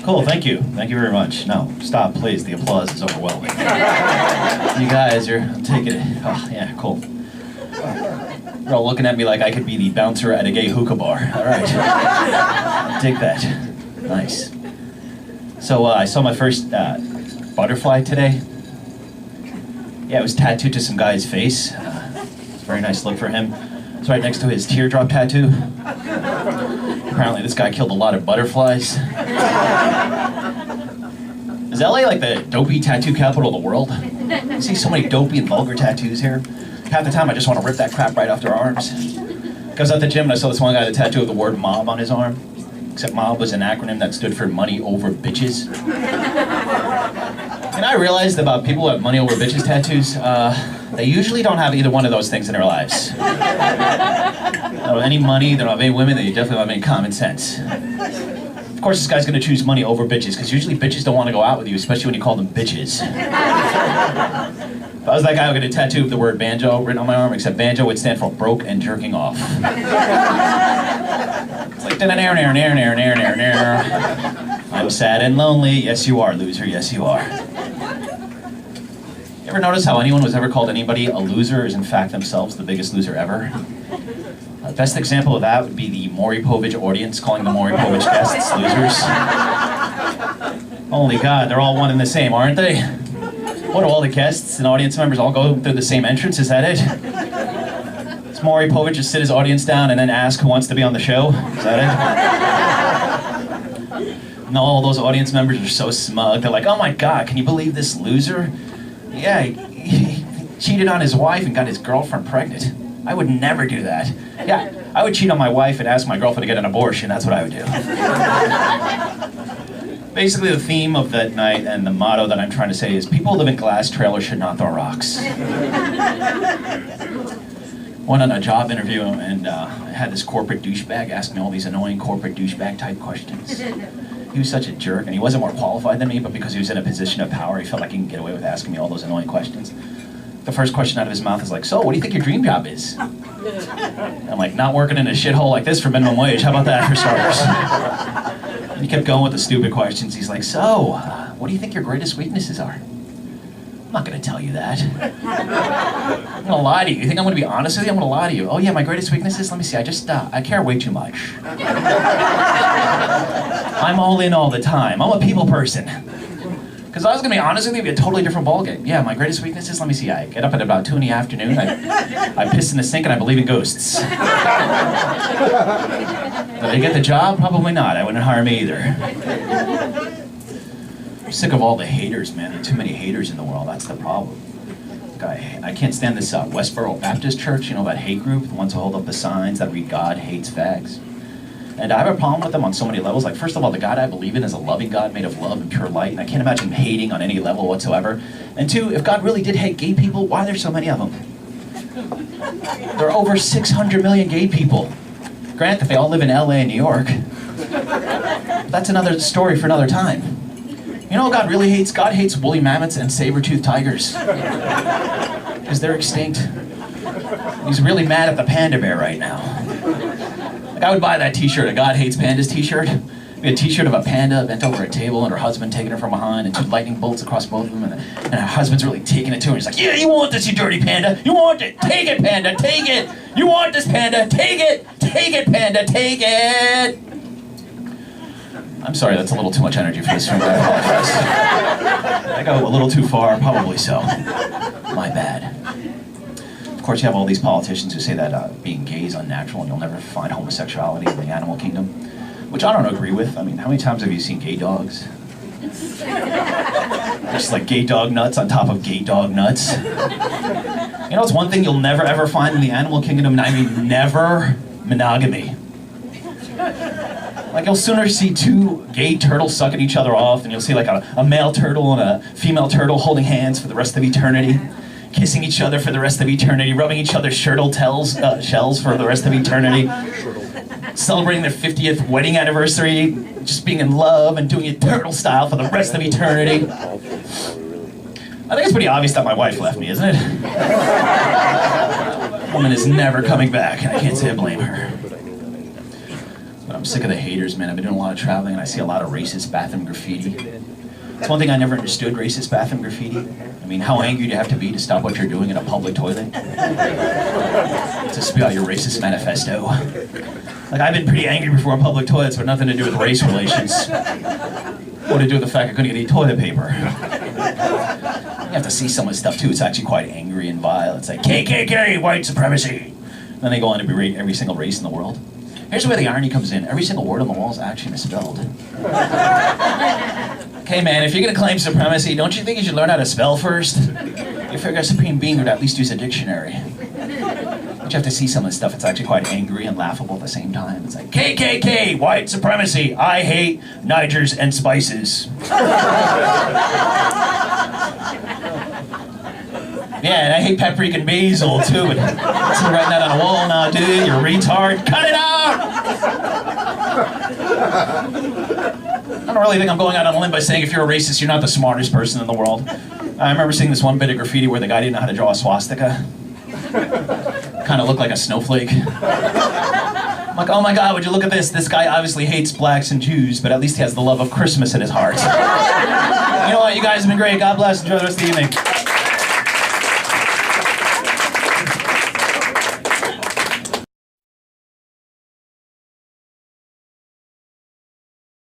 Cool, thank you. Thank you very much. No, stop, please. The applause is overwhelming. You guys are taking it. Oh, yeah, cool. You're all looking at me like I could be the bouncer at a gay hookah bar. All right. Dig that. Nice. So I saw my first butterfly today. Yeah, it was tattooed to some guy's face. It's a very nice look for him. It's right next to his teardrop tattoo. Apparently this guy killed a lot of butterflies. Is LA like the dopey tattoo capital of the world? I see so many dopey and vulgar tattoos here. Half the time I just want to rip that crap right off their arms. I was at the gym and I saw this one guy with a tattoo of the word mob on his arm. Except mob was an acronym that stood for money over bitches. And I realized about people who have money over bitches tattoos, they usually don't have either one of those things in their lives. They don't have any money, they don't have any women, they definitely don't have any common sense. Of course this guy's gonna choose money over bitches, because usually bitches don't want to go out with you, especially when you call them bitches. If I was that guy, I would get a tattoo of the word banjo written on my arm, except banjo would stand for broke and jerking off. It's like, I'm sad and lonely. Yes, you are, loser. Yes, you are. You ever notice how anyone who's ever called anybody a loser is in fact themselves the biggest loser ever? The best example of that would be the Maury Povich audience calling the Maury Povich guests losers. Holy God, they're all one and the same, aren't they? What, do all the guests and audience members all go through the same entrance? Is that it? Does Maury Povich just sit his audience down and then ask who wants to be on the show? Is that it? And all those audience members are so smug. They're like, oh my God, can you believe this loser? Yeah, he cheated on his wife and got his girlfriend pregnant. I would never do that. Yeah, I would cheat on my wife and ask my girlfriend to get an abortion. That's what I would do. Basically, the theme of that night and the motto that I'm trying to say is people who live in glass trailers should not throw rocks. Went on a job interview and I had this corporate douchebag ask me all these annoying corporate douchebag type questions. He was such a jerk, and he wasn't more qualified than me, but because he was in a position of power, he felt like he can get away with asking me all those annoying questions. The first question out of his mouth is like, so, what do you think your dream job is? I'm like, not working in a shithole like this for minimum wage. How about that for starters? And he kept going with the stupid questions. He's like, so, what do you think your greatest weaknesses are? I'm not going to tell you that. I'm going to lie to you. You think I'm going to be honest with you? I'm going to lie to you. Oh yeah, my greatest weaknesses? Let me see. I care way too much. I'm all in all the time. I'm a people person. Because I was going to be honest with you, it'd be a totally different ballgame. Yeah, my greatest weaknesses? Let me see. I get up at about 2 in the afternoon. I piss in the sink and I believe in ghosts. Did I get the job? Probably not. I wouldn't hire me either. I'm sick of all the haters, man. There are too many haters in the world. That's the problem. I can't stand this Westboro Baptist Church, you know, that hate group, the ones who hold up the signs that read God hates fags. And I have a problem with them on so many levels. Like, first of all, the God I believe in is a loving God made of love and pure light, and I can't imagine him hating on any level whatsoever. And two, if God really did hate gay people, why are there so many of them? There are over 600 million gay people. Granted, they all live in LA and New York. That's another story for another time. You know what God really hates? God hates woolly mammoths and saber-toothed tigers. Because they're extinct. He's really mad at the panda bear right now. Like, I would buy that t-shirt, a God Hates Pandas t-shirt. It'd be a t-shirt of a panda bent over a table and her husband taking her from behind and 2 lightning bolts across both of them, and her husband's really taking it to her. He's like, yeah, you want this, you dirty panda. You want it. Take it, panda. Take it. You want this, panda. Take it. Take it, panda. Take it. I'm sorry, that's a little too much energy for this room. I apologize. I go a little too far, probably so. My bad. Of course, you have all these politicians who say that being gay is unnatural and you'll never find homosexuality in the animal kingdom, which I don't agree with. I mean, how many times have you seen gay dogs? Just like gay dog nuts on top of gay dog nuts. You know, it's one thing you'll never ever find in the animal kingdom, and I mean never, monogamy. Like, you'll sooner see 2 gay turtles sucking each other off, and you'll see like a male turtle and a female turtle holding hands for the rest of eternity, kissing each other for the rest of eternity, rubbing each other's shells for the rest of eternity, celebrating their 50th wedding anniversary, just being in love and doing it turtle style for the rest of eternity. I think it's pretty obvious that my wife left me, isn't it? Woman is never coming back, and I can't say I blame her. But I'm sick of the haters, man. I've been doing a lot of traveling, and I see a lot of racist bathroom graffiti. It's one thing I never understood, racist bathroom graffiti. I mean, how angry do you have to be to stop what you're doing in a public toilet? To spew out your racist manifesto. Like, I've been pretty angry before in public toilets, but nothing to do with race relations. What to do with the fact I couldn't get any toilet paper. You have to see some of the stuff too. It's actually quite angry and vile. It's like, KKK, white supremacy. Then they go on to berate every single race in the world. Here's where the irony comes in. Every single word on the wall is actually misspelled. Okay, man, if you're gonna claim supremacy, don't you think you should learn how to spell first? You figure a supreme being would at least use a dictionary. But you have to see some of the stuff. It's actually quite angry and laughable at the same time. It's like, KKK, white supremacy. I hate Nigers and spices. Yeah, and I hate paprika and basil too, but instead of writing that on a wall now, dude, you're a retard. Cut it out! I don't really think I'm going out on a limb by saying if you're a racist, you're not the smartest person in the world. I remember seeing this one bit of graffiti where the guy didn't know how to draw a swastika. Kind of looked like a snowflake. I'm like, oh my God, would you look at this? This guy obviously hates blacks and Jews, but at least he has the love of Christmas in his heart. You know what, you guys have been great. God bless. Enjoy the rest of the evening.